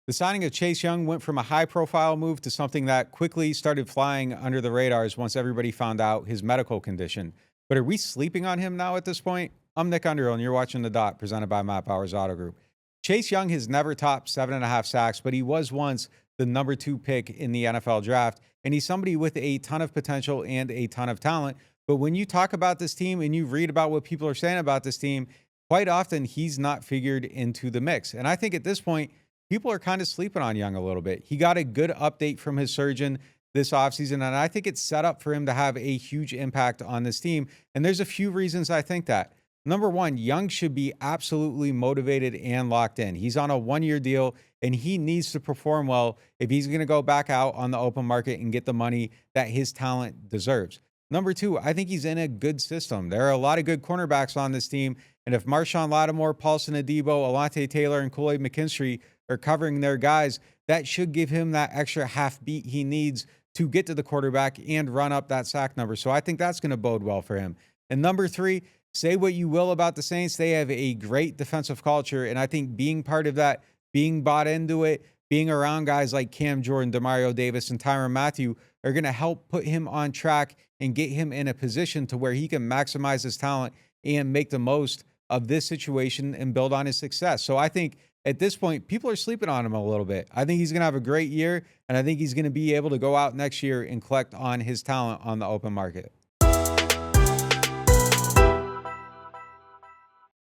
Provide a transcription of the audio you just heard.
The signing of Chase Young went from a high profile move to something that quickly started flying under the radars once everybody found out his medical condition. But are we sleeping on him now at this point? I'm Nick Underhill, and you're watching The Dot, presented by Matt Powers Auto Group. Chase Young has never topped 7.5 sacks, but he was once the number 2 pick in the NFL draft. And he's somebody with a ton of potential and a ton of talent. But when you talk about this team and you read about what people are saying about this team, quite often he's not figured into the mix. And I think at this point, people are kind of sleeping on Young a little bit. He got a good update from his surgeon this offseason, and I think it's set up for him to have a huge impact on this team. And there's a few reasons I think that. Number one, Young should be absolutely motivated and locked in. He's on a 1-year deal, and he needs to perform well if he's going to go back out on the open market and get the money that his talent deserves. Number two, I think he's in a good system. There are a lot of good cornerbacks on this team, and if Marshawn Lattimore, Paulson Adebo, Alante Taylor, and Kool-Aid McKinstry are covering their guys, that should give him that extra half beat he needs to get to the quarterback and run up that sack number. So I think that's going to bode well for him. And number three, say what you will about the Saints, they have a great defensive culture, and I think being part of that, being bought into it, being around guys like Cam Jordan, Demario Davis, and Tyrann Mathieu are going to help put him on track and get him in a position to where he can maximize his talent and make the most of this situation and build on his success. So I think at this point, people are sleeping on him a little bit. I think he's going to have a great year, and I think he's going to be able to go out next year and collect on his talent on the open market.